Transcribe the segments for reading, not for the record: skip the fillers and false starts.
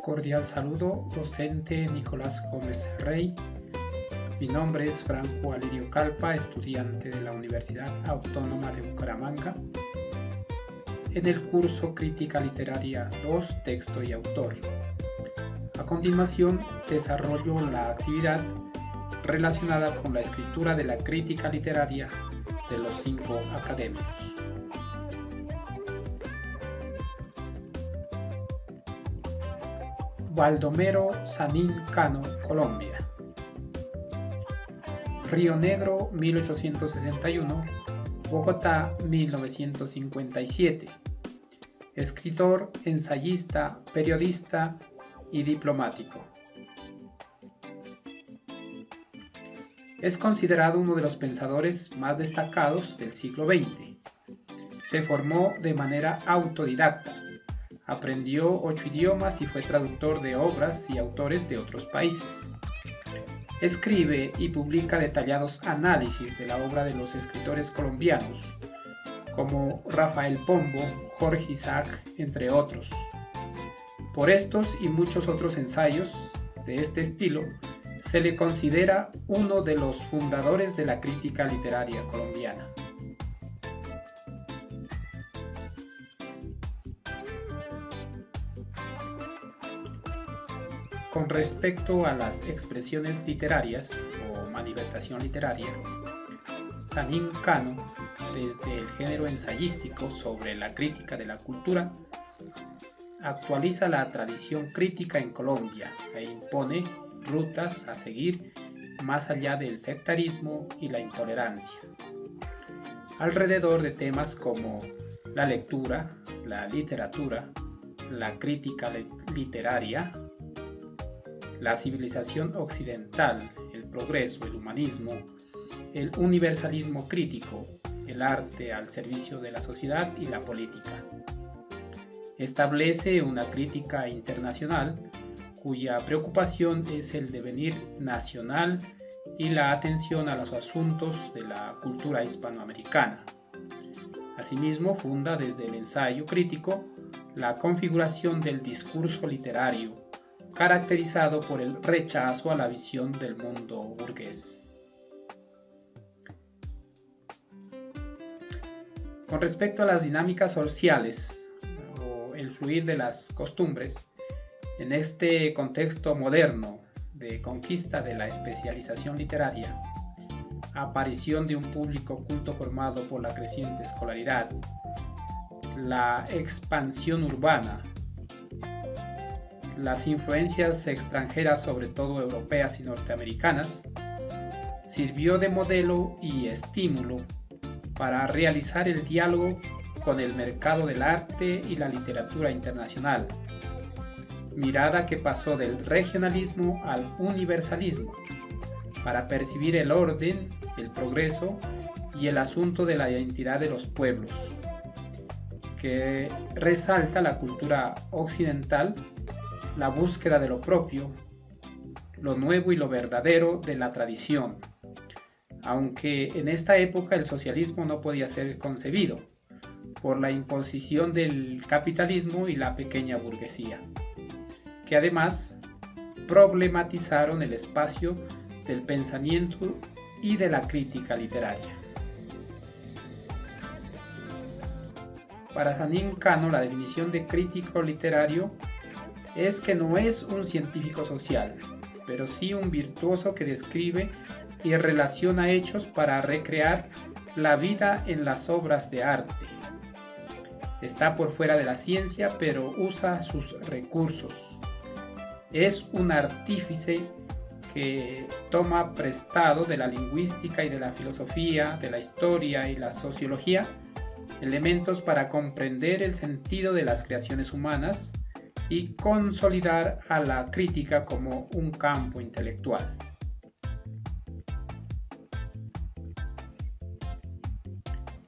Cordial saludo, docente Nicolás Gómez Rey. Mi nombre es Franco Alirio Calpa, estudiante de la Universidad Autónoma de Bucaramanga, en el curso Crítica Literaria 2, Texto y Autor. A continuación, desarrollo la actividad relacionada con la escritura de la crítica literaria de los 5 académicos. Baldomero Sanín Cano, Colombia. Río Negro, 1861, Bogotá, 1957. Escritor, ensayista, periodista y diplomático. Es considerado uno de los pensadores más destacados del siglo XX. Se formó de manera autodidacta. Aprendió 8 idiomas y fue traductor de obras y autores de otros países. Escribe y publica detallados análisis de la obra de los escritores colombianos, como Rafael Pombo, Jorge Isaac, entre otros. Por estos y muchos otros ensayos de este estilo, se le considera uno de los fundadores de la crítica literaria colombiana. Con respecto a las expresiones literarias o manifestación literaria, Sanín Cano, desde el género ensayístico sobre la crítica de la cultura, actualiza la tradición crítica en Colombia e impone rutas a seguir más allá del sectarismo y la intolerancia, alrededor de temas como la lectura, la literatura, la crítica literaria, la civilización occidental, el progreso, el humanismo, el universalismo crítico, el arte al servicio de la sociedad y la política. Establece una crítica internacional cuya preocupación es el devenir nacional y la atención a los asuntos de la cultura hispanoamericana. Asimismo, funda desde el ensayo crítico la configuración del discurso literario, caracterizado por el rechazo a la visión del mundo burgués. Con respecto a las dinámicas sociales o el fluir de las costumbres, en este contexto moderno de conquista de la especialización literaria, aparición de un público culto formado por la creciente escolaridad, la expansión urbana, las influencias extranjeras, sobre todo europeas y norteamericanas, sirvió de modelo y estímulo para realizar el diálogo con el mercado del arte y la literatura internacional, mirada que pasó del regionalismo al universalismo, para percibir el orden, el progreso y el asunto de la identidad de los pueblos, que resalta la cultura occidental, la búsqueda de lo propio, lo nuevo y lo verdadero de la tradición, aunque en esta época el socialismo no podía ser concebido por la imposición del capitalismo y la pequeña burguesía, que además problematizaron el espacio del pensamiento y de la crítica literaria. Para Sanín Cano, la definición de crítico literario es que no es un científico social, pero sí un virtuoso que describe y relaciona hechos para recrear la vida en las obras de arte. Está por fuera de la ciencia, pero usa sus recursos. Es un artífice que toma prestado de la lingüística y de la filosofía, de la historia y la sociología, elementos para comprender el sentido de las creaciones humanas y consolidar a la crítica como un campo intelectual.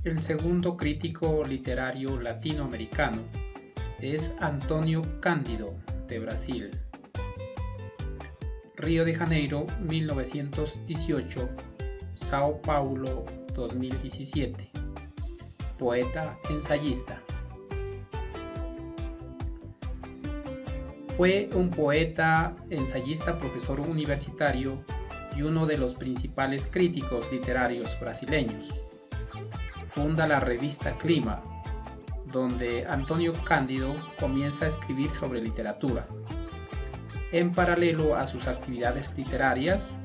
El segundo crítico literario latinoamericano es Antonio Cândido, de Brasil. Río de Janeiro, 1918, Sao Paulo, 2017. Poeta, ensayista. Fue un poeta, ensayista, profesor universitario y uno de los principales críticos literarios brasileños. Funda la revista Clima, donde Antônio Cândido comienza a escribir sobre literatura. En paralelo a sus actividades literarias,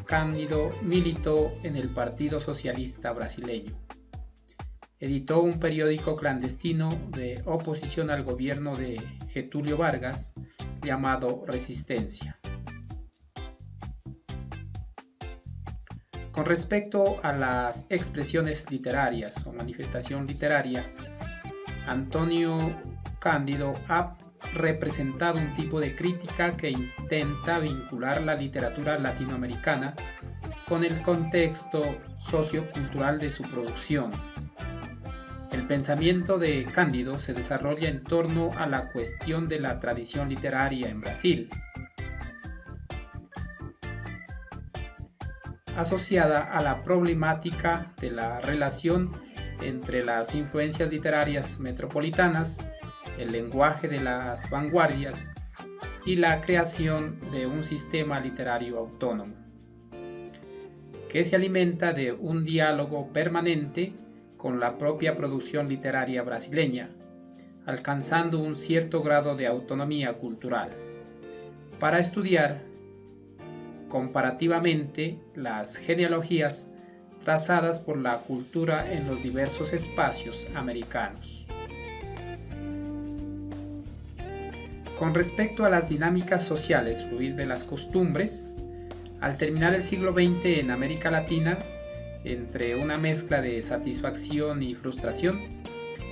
Cândido militó en el Partido Socialista Brasileño. Editó un periódico clandestino de oposición al gobierno de Getúlio Vargas llamado Resistencia. Con respecto a las expresiones literarias o manifestación literaria, Antônio Cândido ha representado un tipo de crítica que intenta vincular la literatura latinoamericana con el contexto sociocultural de su producción. El pensamiento de Cândido se desarrolla en torno a la cuestión de la tradición literaria en Brasil, asociada a la problemática de la relación entre las influencias literarias metropolitanas, el lenguaje de las vanguardias y la creación de un sistema literario autónomo, que se alimenta de un diálogo permanente con la propia producción literaria brasileña, alcanzando un cierto grado de autonomía cultural, para estudiar comparativamente las genealogías trazadas por la cultura en los diversos espacios americanos. Con respecto a las dinámicas sociales, fluir de las costumbres, al terminar el siglo XX en América Latina, entre una mezcla de satisfacción y frustración,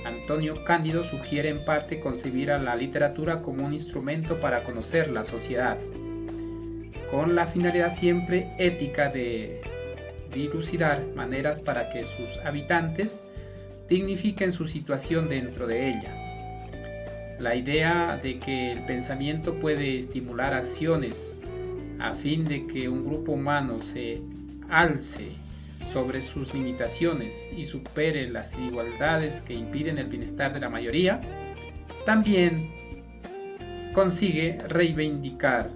Antônio Cândido sugiere en parte concebir a la literatura como un instrumento para conocer la sociedad, con la finalidad siempre ética de dilucidar maneras para que sus habitantes dignifiquen su situación dentro de ella. La idea de que el pensamiento puede estimular acciones a fin de que un grupo humano se alce sobre sus limitaciones y supere las desigualdades que impiden el bienestar de la mayoría, también consigue reivindicar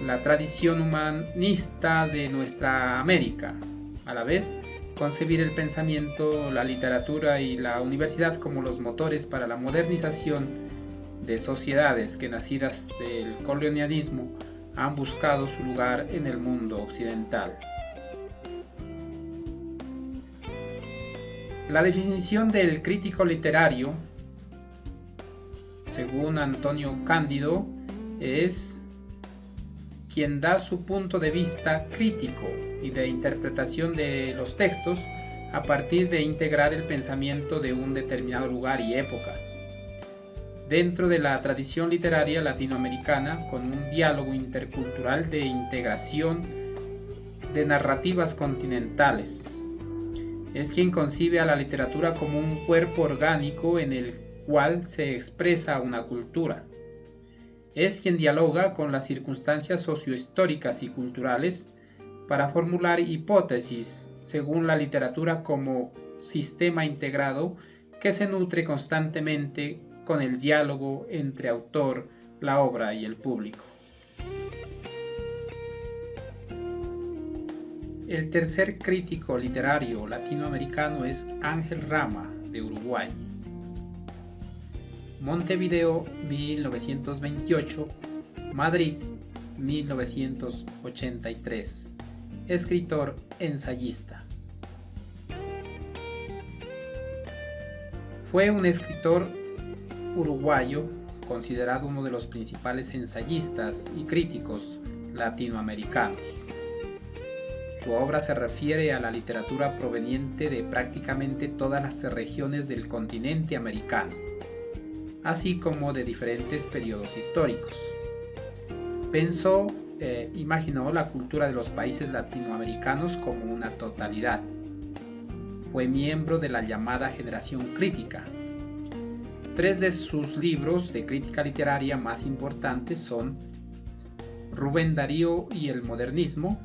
la tradición humanista de nuestra América, a la vez concebir el pensamiento, la literatura y la universidad como los motores para la modernización de sociedades que, nacidas del colonialismo, han buscado su lugar en el mundo occidental. La definición del crítico literario, según Antônio Cândido, es quien da su punto de vista crítico y de interpretación de los textos a partir de integrar el pensamiento de un determinado lugar y época dentro de la tradición literaria latinoamericana, con un diálogo intercultural de integración de narrativas continentales. Es quien concibe a la literatura como un cuerpo orgánico en el cual se expresa una cultura. Es quien dialoga con las circunstancias sociohistóricas y culturales para formular hipótesis según la literatura como sistema integrado que se nutre constantemente con el diálogo entre autor, la obra y el público. El tercer crítico literario latinoamericano es Ángel Rama, de Uruguay. Montevideo, 1928, Madrid, 1983. Escritor, ensayista. Fue un escritor uruguayo, considerado uno de los principales ensayistas y críticos latinoamericanos. Su obra se refiere a la literatura proveniente de prácticamente todas las regiones del continente americano, así como de diferentes periodos históricos. Imaginó la cultura de los países latinoamericanos como una totalidad. Fue miembro de la llamada generación crítica. 3 de sus libros de crítica literaria más importantes son Rubén Darío y el modernismo,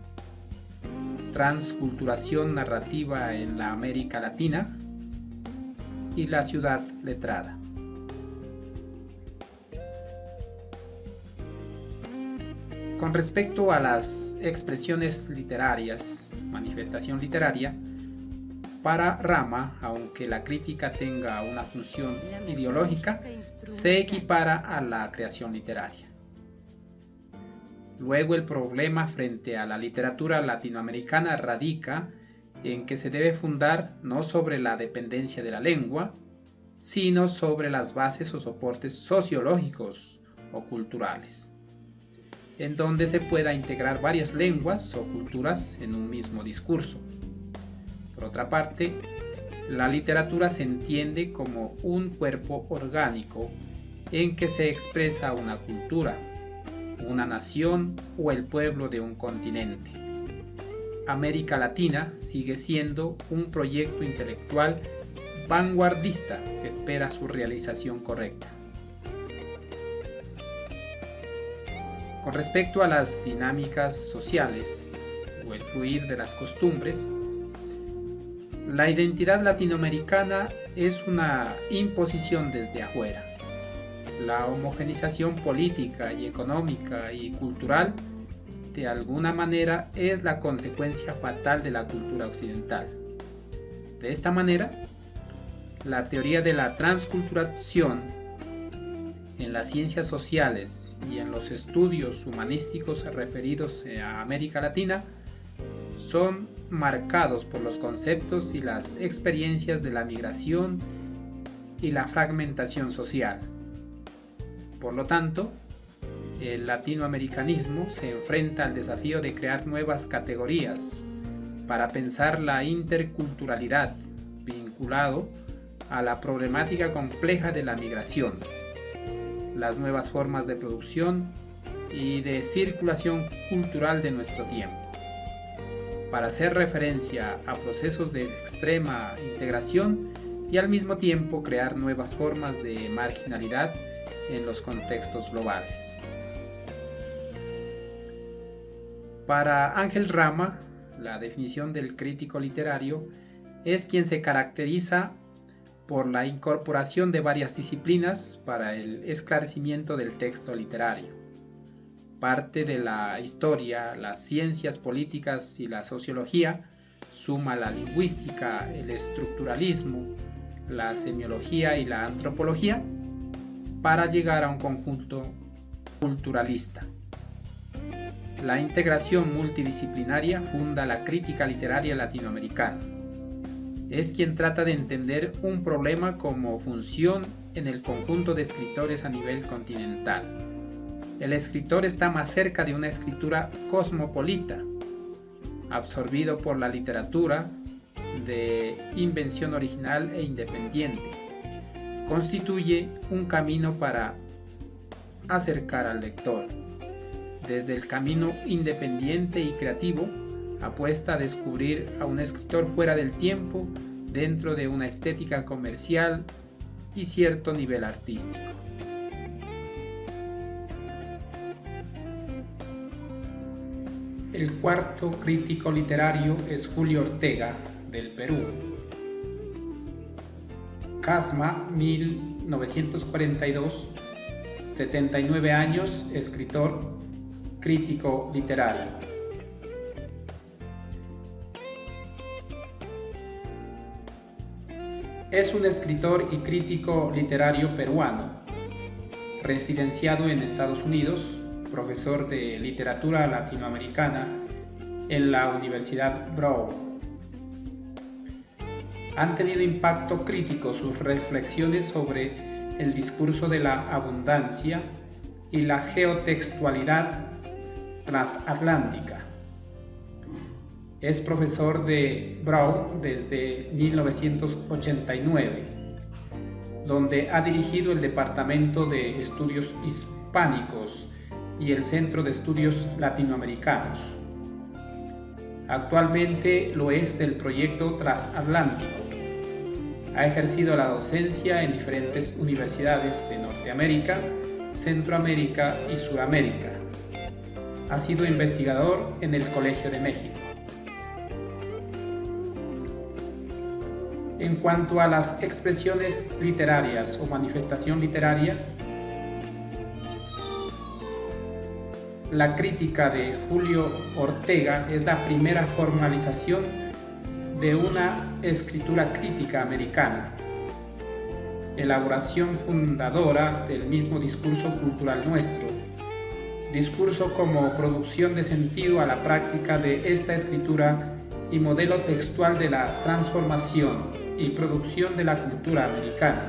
Transculturación narrativa en la América Latina y La ciudad letrada. Con respecto a las expresiones literarias, manifestación literaria, para Rama, aunque la crítica tenga una función ideológica, se equipara a la creación literaria. Luego, el problema frente a la literatura latinoamericana radica en que se debe fundar no sobre la dependencia de la lengua, sino sobre las bases o soportes sociológicos o culturales, en donde se pueda integrar varias lenguas o culturas en un mismo discurso. Por otra parte, la literatura se entiende como un cuerpo orgánico en que se expresa una cultura, una nación o el pueblo de un continente. América Latina sigue siendo un proyecto intelectual vanguardista que espera su realización correcta. Con respecto a las dinámicas sociales o el fluir de las costumbres, la identidad latinoamericana es una imposición desde afuera. La homogenización política y económica y cultural de alguna manera es la consecuencia fatal de la cultura occidental. De esta manera, la teoría de la transculturación en las ciencias sociales y en los estudios humanísticos referidos a América Latina son marcados por los conceptos y las experiencias de la migración y la fragmentación social. Por lo tanto, el latinoamericanismo se enfrenta al desafío de crear nuevas categorías para pensar la interculturalidad vinculado a la problemática compleja de la migración, las nuevas formas de producción y de circulación cultural de nuestro tiempo, para hacer referencia a procesos de extrema integración y al mismo tiempo crear nuevas formas de marginalidad en los contextos globales. Para Ángel Rama, la definición del crítico literario es quien se caracteriza por la incorporación de varias disciplinas para el esclarecimiento del texto literario. Parte de la historia, las ciencias políticas y la sociología, suma la lingüística, el estructuralismo, la semiología y la antropología, para llegar a un conjunto culturalista. La integración multidisciplinaria funda la crítica literaria latinoamericana. Es quien trata de entender un problema como función en el conjunto de escritores a nivel continental. El escritor está más cerca de una escritura cosmopolita, absorbido por la literatura de invención original e independiente. Constituye un camino para acercar al lector. Desde el camino independiente y creativo, apuesta a descubrir a un escritor fuera del tiempo, dentro de una estética comercial y cierto nivel artístico. El cuarto crítico literario es Julio Ortega, del Perú. Casma, 1942, 79 años, escritor, crítico literario. Es un escritor y crítico literario peruano, residenciado en Estados Unidos, profesor de literatura latinoamericana en la Universidad Brown. Han tenido impacto crítico sus reflexiones sobre el discurso de la abundancia y la geotextualidad transatlántica. Es profesor de Brown desde 1989, donde ha dirigido el Departamento de Estudios Hispánicos y el Centro de Estudios Latinoamericanos. Actualmente lo es del proyecto transatlántico. Ha ejercido la docencia en diferentes universidades de Norteamérica, Centroamérica y Suramérica. Ha sido investigador en el Colegio de México. En cuanto a las expresiones literarias o manifestación literaria, la crítica de Julio Ortega es la primera formalización de una escritura crítica americana, elaboración fundadora del mismo discurso cultural nuestro, discurso como producción de sentido a la práctica de esta escritura y modelo textual de la transformación y producción de la cultura americana.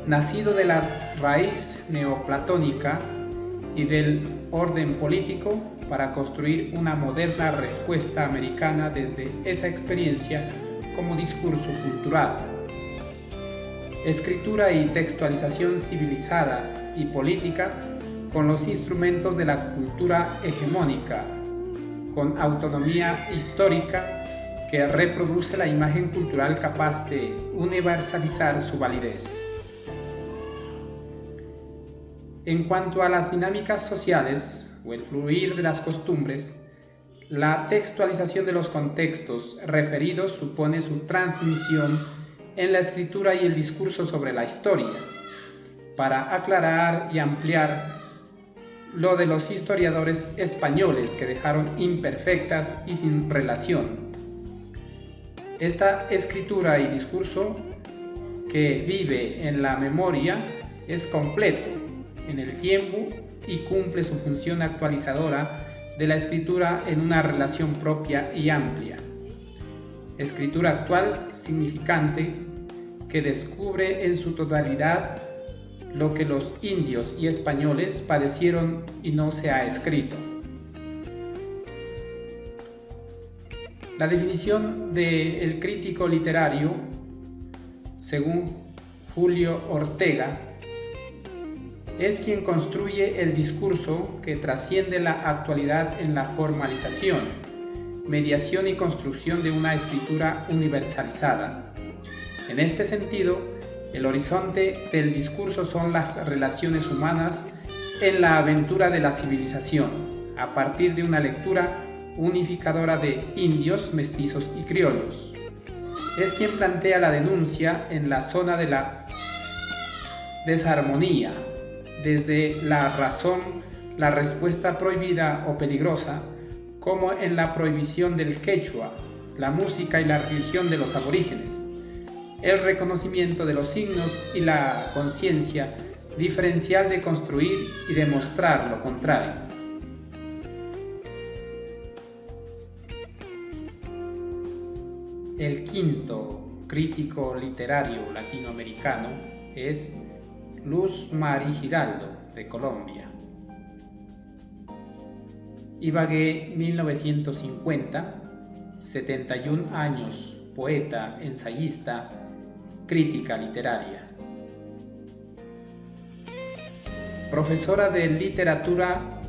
Nacido de la raíz neoplatónica y del orden político para construir una moderna respuesta americana desde esa experiencia como discurso cultural. Escritura y textualización civilizada y política con los instrumentos de la cultura hegemónica, con autonomía histórica que reproduce la imagen cultural capaz de universalizar su validez. En cuanto a las dinámicas sociales o el fluir de las costumbres, la textualización de los contextos referidos supone su transmisión en la escritura y el discurso sobre la historia, para aclarar y ampliar lo de los historiadores españoles que dejaron imperfectas y sin relación. Esta escritura y discurso que vive en la memoria es completo en el tiempo y cumple su función actualizadora de la escritura en una relación propia y amplia. Escritura actual significante que descubre en su totalidad lo que los indios y españoles padecieron y no se ha escrito. La definición del crítico literario, según Julio Ortega, es quien construye el discurso que trasciende la actualidad en la formalización, mediación y construcción de una escritura universalizada. En este sentido, el horizonte del discurso son las relaciones humanas en la aventura de la civilización, a partir de una lectura unificadora de indios, mestizos y criollos. Es quien plantea la denuncia en la zona de la desarmonía, desde la razón, la respuesta prohibida o peligrosa, como en la prohibición del quechua, la música y la religión de los aborígenes, el reconocimiento de los signos y la conciencia diferencial de construir y demostrar lo contrario. El quinto crítico literario latinoamericano es Luz Mari Giraldo, de Colombia. Ibagué, 1950, 71 años, poeta, ensayista, crítica literaria. Profesora de literatura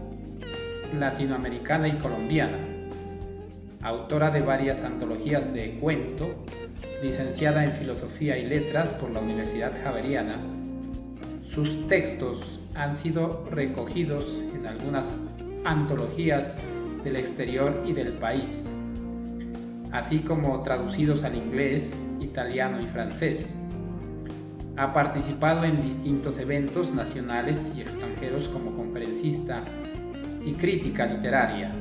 latinoamericana y colombiana, autora de varias antologías de cuento, licenciada en Filosofía y Letras por la Universidad Javeriana. Sus textos han sido recogidos en algunas antologías del exterior y del país, así como traducidos al inglés, italiano y francés. Ha participado en distintos eventos nacionales y extranjeros como conferencista y crítica literaria,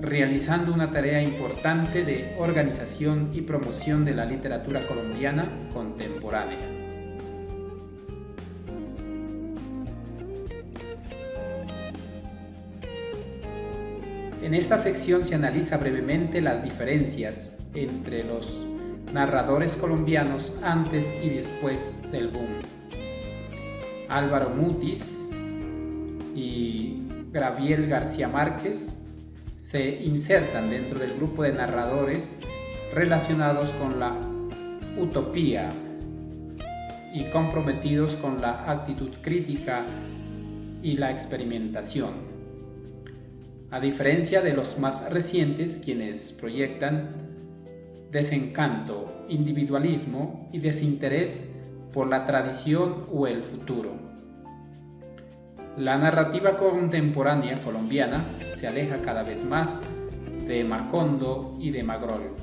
realizando una tarea importante de organización y promoción de la literatura colombiana contemporánea. En esta sección se analiza brevemente las diferencias entre los narradores colombianos antes y después del boom. Álvaro Mutis y Gabriel García Márquez se insertan dentro del grupo de narradores relacionados con la utopía y comprometidos con la actitud crítica y la experimentación. A diferencia de los más recientes, quienes proyectan desencanto, individualismo y desinterés por la tradición o el futuro. La narrativa contemporánea colombiana se aleja cada vez más de Macondo y de Magrol.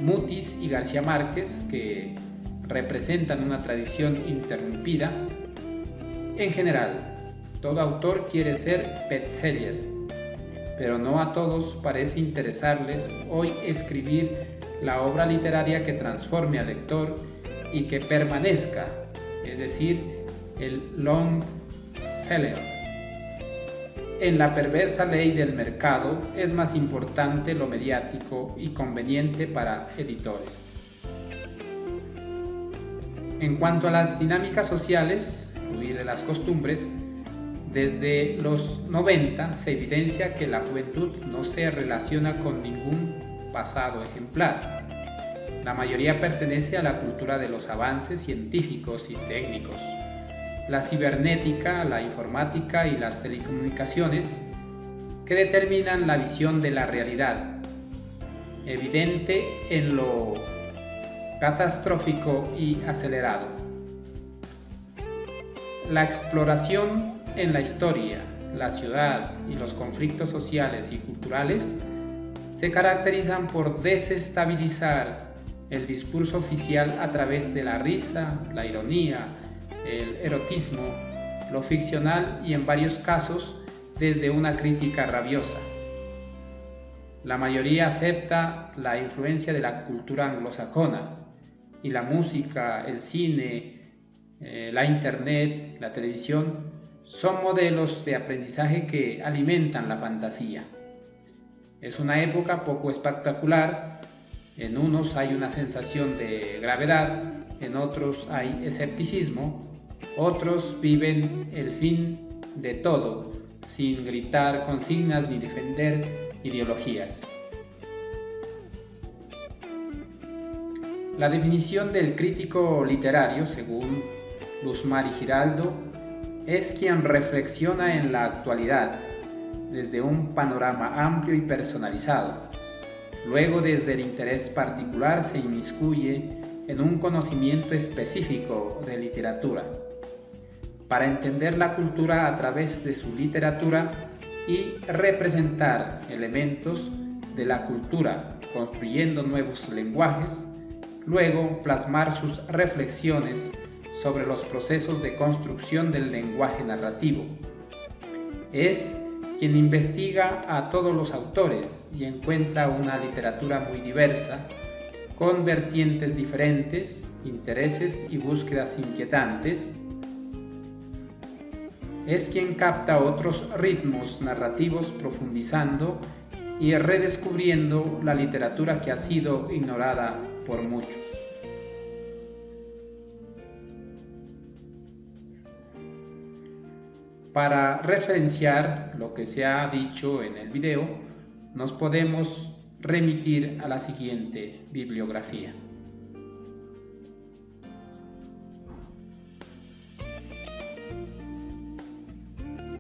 Mutis y García Márquez, que representan una tradición interrumpida, En general, todo autor quiere ser bestseller, pero no a todos parece interesarles hoy escribir la obra literaria que transforme al lector y que permanezca, es decir, el long seller. En la perversa ley del mercado es más importante lo mediático y conveniente para editores. En cuanto a las dinámicas sociales, fluir de las costumbres, desde los 90 se evidencia que la juventud no se relaciona con ningún pasado ejemplar. La mayoría pertenece a la cultura de los avances científicos y técnicos. La cibernética, la informática y las telecomunicaciones que determinan la visión de la realidad, evidente en lo catastrófico y acelerado. La exploración en la historia, la ciudad y los conflictos sociales y culturales se caracterizan por desestabilizar el discurso oficial a través de la risa, la ironía, el erotismo, lo ficcional y en varios casos desde una crítica rabiosa. La mayoría acepta la influencia de la cultura anglosajona y la música, el cine, la internet, la televisión son modelos de aprendizaje que alimentan la fantasía. Es una época poco espectacular. En unos hay una sensación de gravedad, en otros hay escepticismo, otros viven el fin de todo, sin gritar consignas ni defender ideologías. La definición del crítico literario, según Luzmar y Giraldo, es quien reflexiona en la actualidad desde un panorama amplio y personalizado. Luego, desde el interés particular, se inmiscuye en un conocimiento específico de literatura, para entender la cultura a través de su literatura y representar elementos de la cultura, construyendo nuevos lenguajes, luego plasmar sus reflexiones sobre los procesos de construcción del lenguaje narrativo. Es quien investiga a todos los autores y encuentra una literatura muy diversa, con vertientes diferentes, intereses y búsquedas inquietantes. Es quien capta otros ritmos narrativos profundizando y redescubriendo la literatura que ha sido ignorada por muchos. Para referenciar lo que se ha dicho en el video, nos podemos remitir a la siguiente bibliografía.